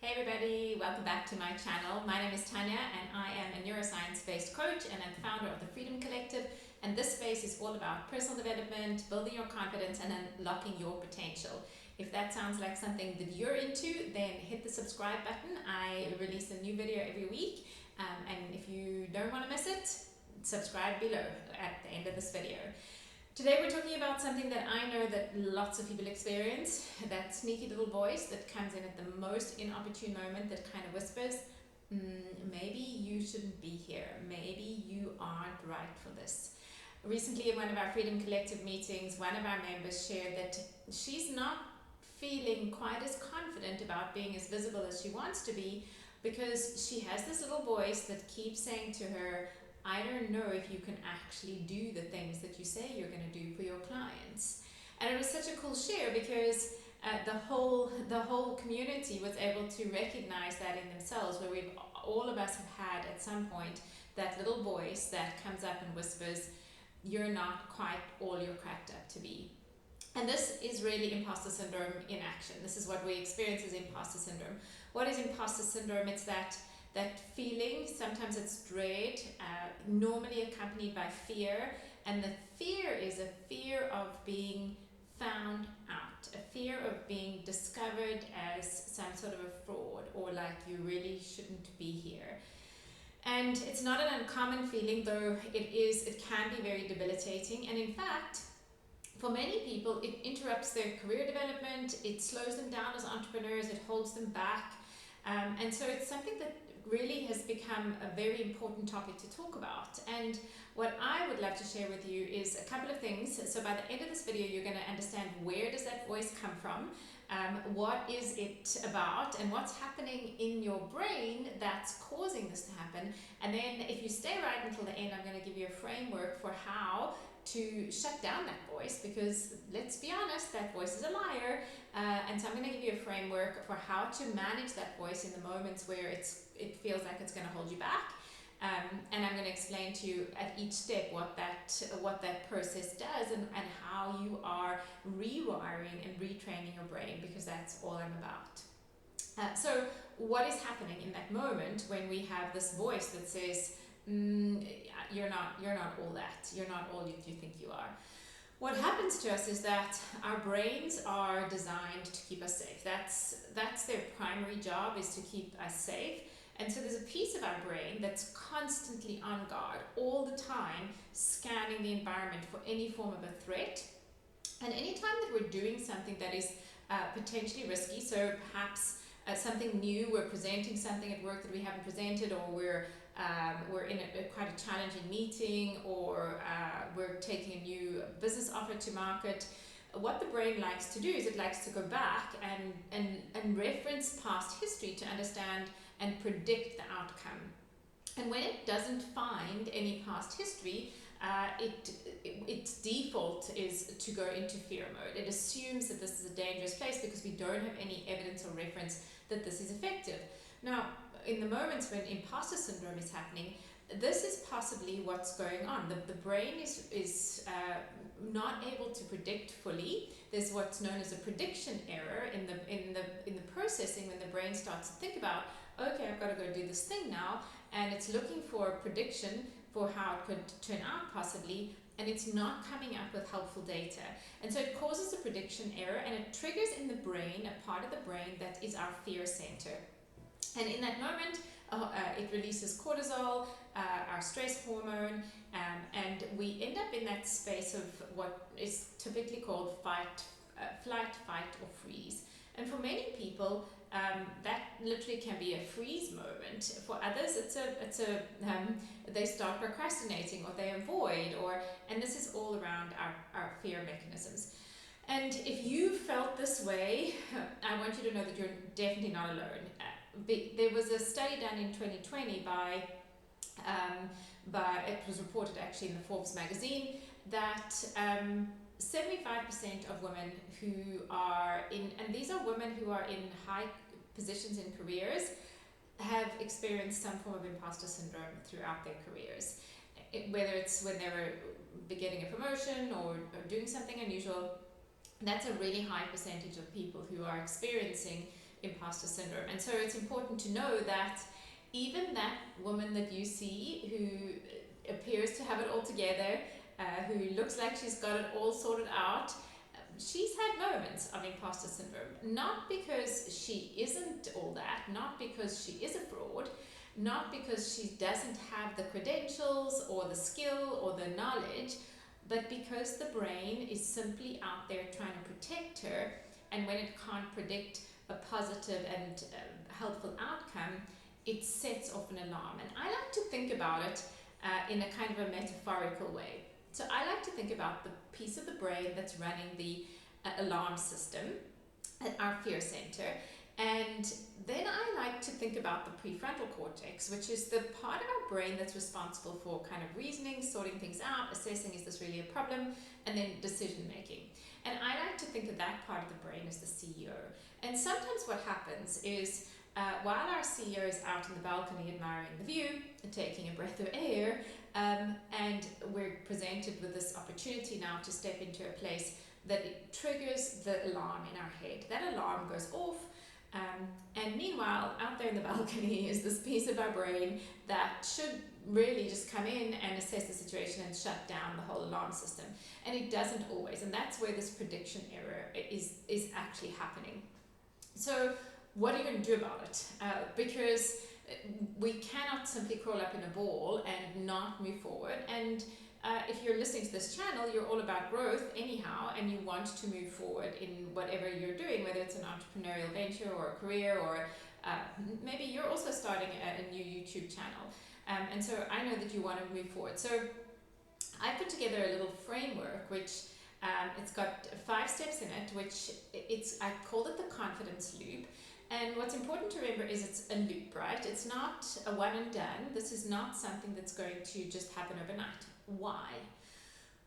Hey everybody, welcome back to my channel. My name is Tanya and I am a neuroscience-based coach and I'm founder of the Freedom Collective, and this space is all about personal development, building your confidence and unlocking your potential. If that sounds like something that you're into, then hit the subscribe button. I release a new video every week, and if you don't want to miss it, subscribe below at the end of this video. Today we're talking about something that I know that lots of people experience, that sneaky little voice that comes in at the most inopportune moment that kind of whispers, maybe you shouldn't be here, maybe you aren't right for this. Recently in one of our Freedom Collective meetings, one of our members shared that she's not feeling quite as confident about being as visible as she wants to be because she has this little voice that keeps saying to her, I don't know if you can actually do the things that you say you're going to do for your clients. And it was such a cool share because the whole community was able to recognize that in themselves, where all of us have had at some point that little voice that comes up and whispers, you're not quite all you're cracked up to be. And this is really imposter syndrome in action. This is what we experience as imposter syndrome. What is imposter syndrome? It's that feeling, sometimes it's dread, normally accompanied by fear, and the fear is a fear of being found out, a fear of being discovered as some sort of a fraud, or like you really shouldn't be here. And it's not an uncommon feeling, though it can be very debilitating, and in fact, for many people, it interrupts their career development, it slows them down as entrepreneurs, it holds them back, and so it's something that really has become a very important topic to talk about. And what I would love to share with you is a couple of things. So by the end of this video, you're going to understand where does that voice come from, what is it about, and what's happening in your brain that's causing this to happen. And then if you stay right until the end, I'm going to give you a framework for how to shut down that voice, because let's be honest, that voice is a liar. And so I'm going to give you a framework for how to manage that voice in the moments where it feels like it's going to hold you back. And I'm going to explain to you at each step what that process does and how you are rewiring and retraining your brain, because that's all I'm about. So what is happening in that moment when we have this voice that says, you're not all that, you're not all you think you are? What happens to us is that our brains are designed to keep us safe. That's their primary job, is to keep us safe. And so there's a piece of our brain that's constantly on guard, all the time, scanning the environment for any form of a threat. And anytime that we're doing something that is potentially risky, so perhaps something new, we're presenting something at work that we haven't presented, or we're in quite a challenging meeting, or we're taking a new business offer to market, what the brain likes to do is it likes to go back and reference past history to understand and predict the outcome. And when it doesn't find any past history, its default is to go into fear mode. It assumes that this is a dangerous place because we don't have any evidence or reference that this is effective. Now, in the moments when imposter syndrome is happening, this is possibly what's going on. The brain is not able to predict fully. There's what's known as a prediction error in the processing, when the brain starts to think about, okay, I've got to go do this thing now, and it's looking for a prediction for how it could turn out possibly, and it's not coming up with helpful data. And so it causes a prediction error, and it triggers in the brain a part of the brain that is our fear center. And in that moment, it releases cortisol, our stress hormone, and we end up in that space of what is typically called flight, fight, or freeze. And for many people, that literally can be a freeze moment. For others, they start procrastinating, or they avoid, and this is all around our fear mechanisms. And if you felt this way, I want you to know that you're definitely not alone. There was a study done in 2020 by it was reported actually in the Forbes magazine, that 75% of women who are and these are women who are in high positions in careers, have experienced some form of imposter syndrome throughout their careers. Whether it's when they were getting a promotion or doing something unusual, that's a really high percentage of people who are experiencing imposter syndrome. And so it's important to know that even that woman that you see who appears to have it all together, who looks like she's got it all sorted out, she's had moments of imposter syndrome. Not because she isn't all that, not because she is a fraud, not because she doesn't have the credentials or the skill or the knowledge, but because the brain is simply out there trying to protect her, and when it can't predict a positive and helpful outcome, it sets off an alarm. And I like to think about it in a kind of a metaphorical way. So I like to think about the piece of the brain that's running the alarm system at our fear center. And then I like to think about the prefrontal cortex, which is the part of our brain that's responsible for kind of reasoning, sorting things out, assessing is this really a problem, and then decision making. And I like to think of that part of the brain as the CEO. And sometimes what happens is while our CEO is out on the balcony admiring the view and taking a breath of air, and we're presented with this opportunity now to step into a place that it triggers the alarm in our head. That alarm goes off, and meanwhile, out there in the balcony is this piece of our brain that should really just come in and assess the situation and shut down the whole alarm system. And it doesn't always, and that's where this prediction error is actually happening. So what are you going to do about it? Because we cannot simply crawl up in a ball and not move forward. And if you're listening to this channel, you're all about growth anyhow, and you want to move forward in whatever you're doing, whether it's an entrepreneurial venture or a career, or maybe you're also starting a new YouTube channel. And so I know that you want to move forward. So I put together a little framework, which it's got 5 steps in it, which I called it the confidence loop. And what's important to remember is it's a loop, right? It's not a one and done. This is not something that's going to just happen overnight. Why?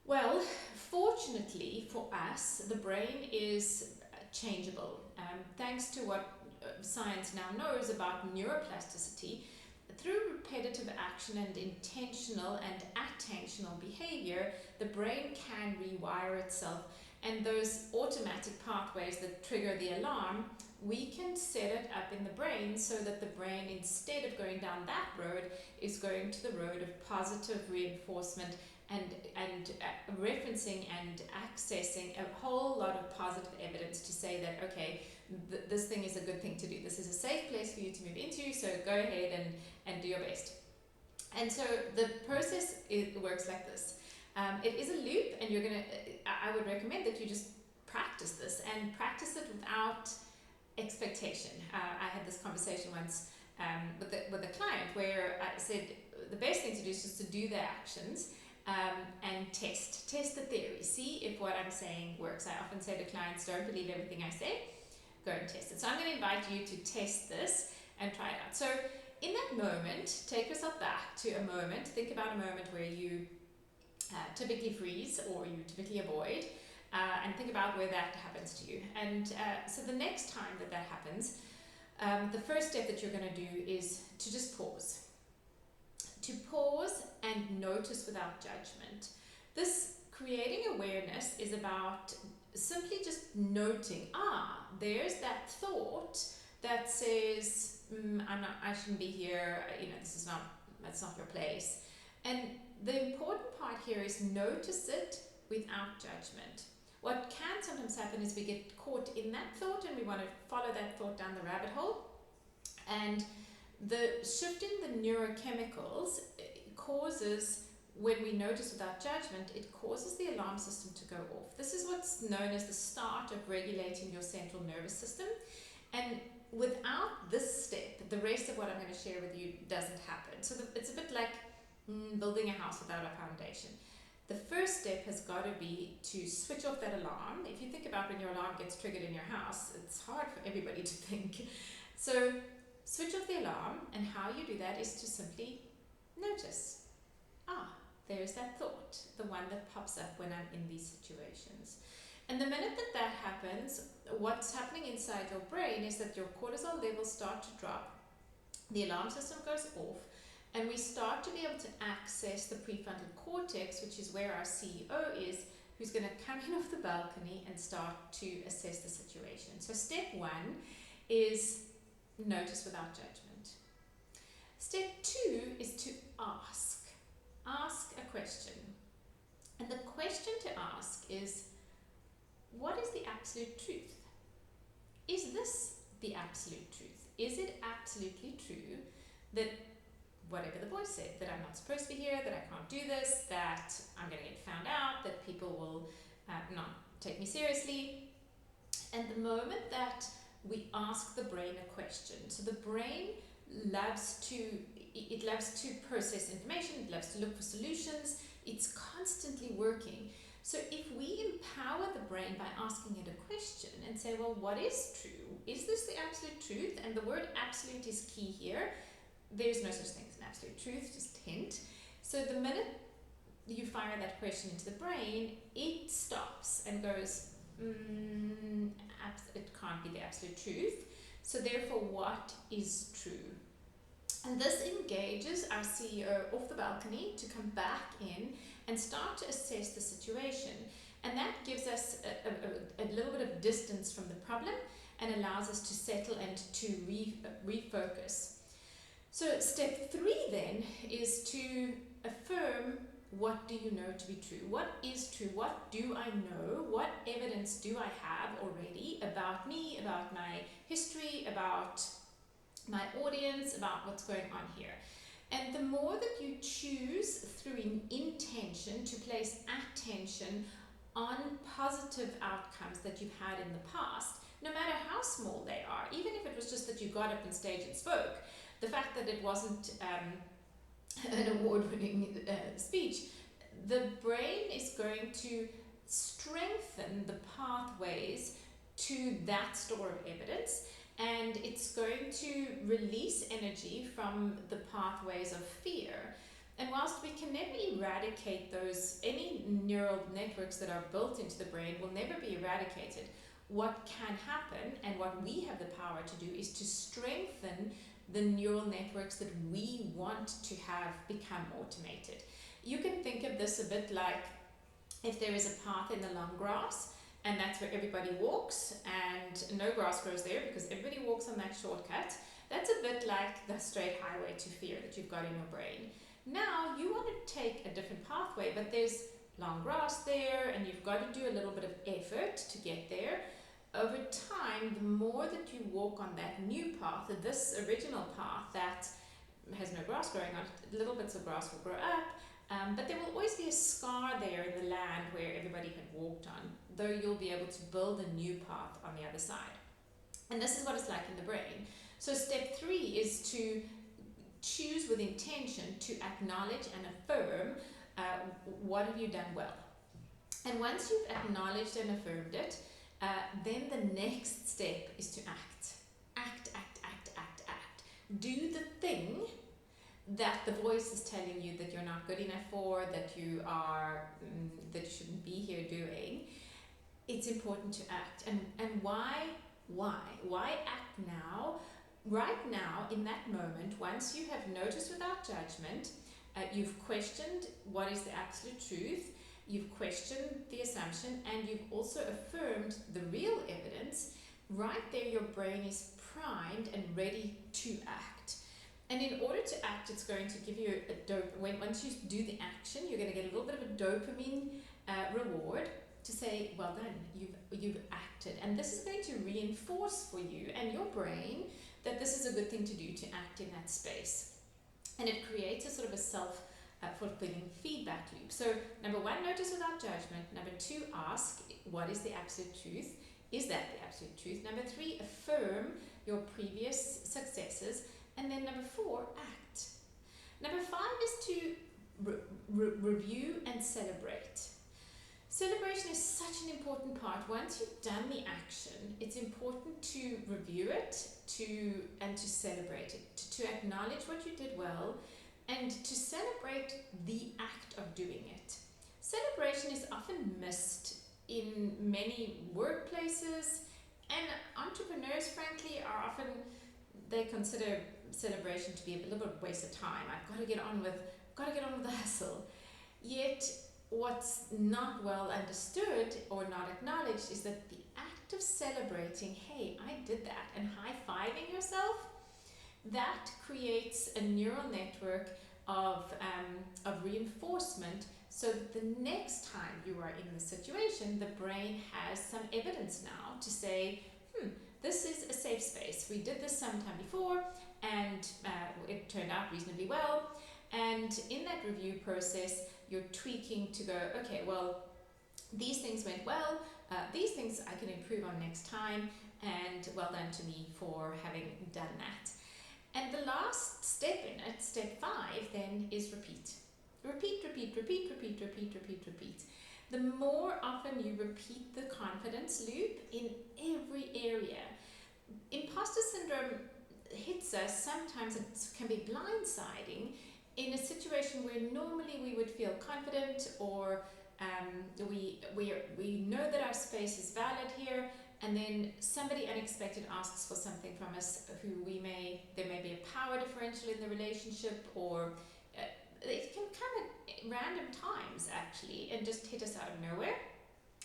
Well, fortunately for us, the brain is changeable. Thanks to what science now knows about neuroplasticity, through repetitive action and intentional and attentional behavior, the brain can rewire itself. And those automatic pathways that trigger the alarm, we can set it up in the brain so that the brain, instead of going down that road, is going to the road of positive reinforcement and referencing and accessing a whole lot of positive evidence to say that, okay, this thing is a good thing to do. This is a safe place for you to move into, so go ahead and do your best. And so the process works like this. It is a loop, and I would recommend that you just practice this and practice it without expectation. I had this conversation once with a client where I said the best thing to do is just to do the actions and test the theory, see if what I'm saying works. I often say to clients, don't believe everything I say, go and test it. So I'm going to invite you to test this and try it out. So in that moment, take yourself back to a moment. Think about a moment where you typically freeze or you typically avoid, and think about where that happens to you. And so the next time that happens, the first step that you're going to do is to just pause. To pause and notice without judgment. This creating awareness is about simply just noting, there's that thought that says, I shouldn't be here, that's not your place. And the important part here is notice it without judgment. What can sometimes happen is we get caught in that thought and we want to follow that thought down the rabbit hole. And the shift in the neurochemicals causes, when we notice without judgment, it causes the alarm system to go off. This is what's known as the start of regulating your central nervous system. And without this step, the rest of what I'm going to share with you doesn't happen. So it's a bit like building a house without a foundation. The first step has got to be to switch off that alarm. If you think about when your alarm gets triggered in your house, it's hard for everybody to think. So switch off the alarm, and how you do that is to simply notice. There's that thought, the one that pops up when I'm in these situations. And the minute that happens, what's happening inside your brain is that your cortisol levels start to drop, the alarm system goes off, and we start to be able to access the prefrontal cortex, which is where our CEO is, who's going to come in off the balcony and start to assess the situation. So step 1 is notice without judgment. Step 2 is to ask. Ask a question. And the question to ask is, what is the absolute truth? Is this the absolute truth? Is it absolutely true that whatever the voice said, that I'm not supposed to be here, that I can't do this, that I'm going to get found out, that people will not take me seriously? And the moment that we ask the brain a question, so the brain loves to process information, it loves to look for solutions, it's constantly working. So if we empower the brain by asking it a question and say, well, what is true? Is this the absolute truth? And the word absolute is key here. There's no such thing as an absolute truth, just hint. So the minute you fire that question into the brain, it stops and goes, it can't be the absolute truth. So therefore, what is true? And this engages our CEO off the balcony to come back in and start to assess the situation. And that gives us a little bit of distance from the problem and allows us to settle and to refocus. So step 3 then is to affirm, what do you know to be true? What is true? What do I know? What evidence do I have already about me, about my history, about my audience, about what's going on here? And the more that you choose through intention to place attention on positive outcomes that you've had in the past, no matter how small they are, even if it was just that you got up on stage and spoke, the fact that it wasn't an award-winning speech, the brain is going to strengthen the pathways to that store of evidence, and it's going to release energy from the pathways of fear. And whilst we can never eradicate any neural networks that are built into the brain will never be eradicated, what can happen and what we have the power to do is to strengthen the neural networks that we want to have become automated. You can think of this a bit like if there is a path in the long grass, and that's where everybody walks, and no grass grows there because everybody walks on that shortcut. That's a bit like the straight highway to fear that you've got in your brain. Now you want to take a different pathway, but there's long grass there, and you've got to do a little bit of effort to get there. Over time, the more that you walk on that new path, this original path that has no grass growing on it, little bits of grass will grow up, but there will always be a scar there in the land where everybody had walked on, though you'll be able to build a new path on the other side. And this is what it's like in the brain. So step 3 is to choose with intention to acknowledge and affirm what have you done well. And once you've acknowledged and affirmed it, then the next step is to act. Act. Do the thing that the voice is telling you that you're not good enough for, that you shouldn't be here doing. It's important to act. And why? Why act now? Right now, in that moment, once you have noticed without judgment, you've questioned what is the absolute truth, you've questioned the assumption, and you've also affirmed the real evidence. Right there, your brain is primed and ready to act. And in order to act, it's going to give you once you do the action, you're going to get a little bit of a dopamine reward to say, well done, you've acted. And this is going to reinforce for you and your brain that this is a good thing to do, to act in that space. And it creates a sort of a self-fulfilling feedback loop. So number 1, notice without judgment. Number 2, ask, what is the absolute truth? Is that the absolute truth? Number 3, affirm your previous successes. And then number 4, act. Number 5 is to review and celebrate. Celebration is such an important part. Once you've done the action, it's important to review it, to celebrate it, to acknowledge what you did well, and to celebrate the act of doing it. Celebration is often missed in many workplaces, and entrepreneurs, frankly, they consider celebration to be a little bit of a waste of time. I've got to get on with the hustle. Yet, what's not well understood or not acknowledged is that the act act of celebrating, hey, I did that, and high-fiving yourself, that creates a neural network of reinforcement, so that the next time you are in the situation, the brain has some evidence now to say, this is a safe space. We did this sometime before, and it turned out reasonably well. And in that review process, you're tweaking to go, okay, well, these things went well, these things I can improve on next time, and well done to me for having done that. And the last step in it, step 5, then is repeat. Repeat, repeat, repeat, repeat, repeat, repeat, repeat. The more often you repeat the confidence loop in every area, imposter syndrome hits us sometimes, it can be blindsiding in a situation where normally we would feel confident, or we know that our space is valid here, and then somebody unexpected asks for something from us there may be a power differential in the relationship, or it can come at random times actually and just hit us out of nowhere.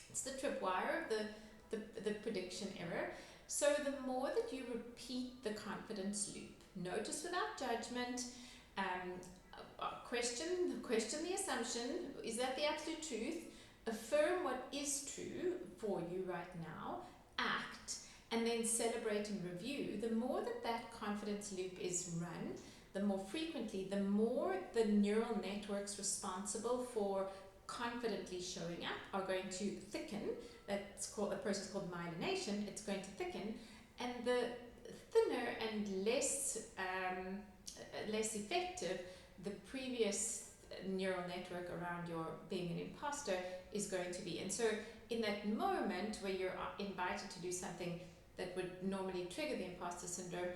It's the tripwire of the prediction error. So the more that you repeat the confidence loop, notice without judgment, question the assumption, is that the absolute truth? Affirm what is true for you right now, act, and then celebrate and review. The more that confidence loop is run, the more frequently, the more the neural networks responsible for confidently showing up are going to thicken. That's called a process called myelination. It's going to thicken, and the thinner and less effective the previous neural network around your being an imposter is going to be. And so in that moment where you're invited to do something that would normally trigger the imposter syndrome,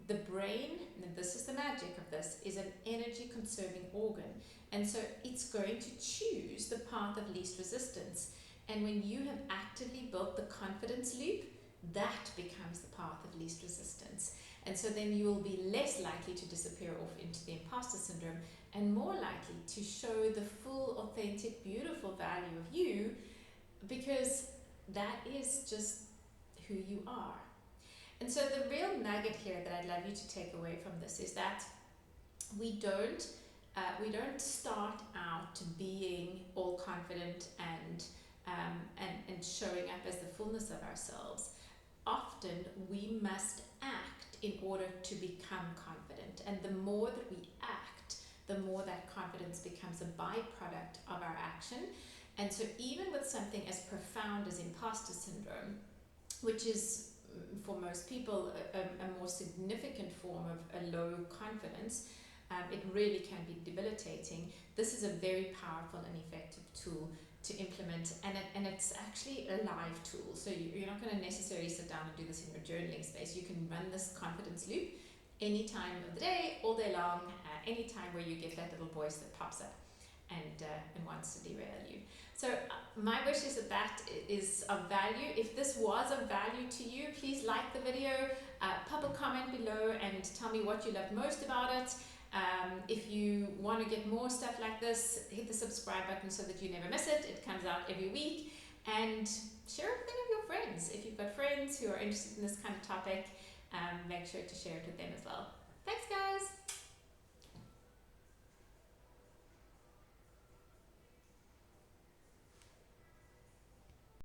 the brain, and this is the magic of this, is an energy conserving organ. And so it's going to choose the path of least resistance. And when you have actively built the confidence loop, that becomes the path of least resistance. And so then you will be less likely to disappear off into the imposter syndrome, and more likely to show the full, authentic, beautiful value of you, because that is just who you are. And so the real nugget here that I'd love you to take away from this is that we don't start out being all confident and showing up as the fullness of ourselves. Often we must act in order to become confident, and the more that we act, the more that confidence becomes a byproduct of our action. And so even with something as profound as imposter syndrome, which is for most people a more significant form of a low confidence, it really can be debilitating. This is a very powerful and effective tool to implement, and it's actually a live tool. So you're not going to necessarily sit down and do this in your journaling space. You can run this confidence loop any time of the day, all day long, any time where you get that little voice that pops up and wants to derail you. So my wish is that is of value. If this was of value to you, please like the video, pop a comment below and tell me what you loved most about it. If you want to get more stuff like this, hit the subscribe button so that you never miss it. It comes out every week. And share everything with your friends. If you've got friends who are interested in this kind of topic, make sure to share it with them as well.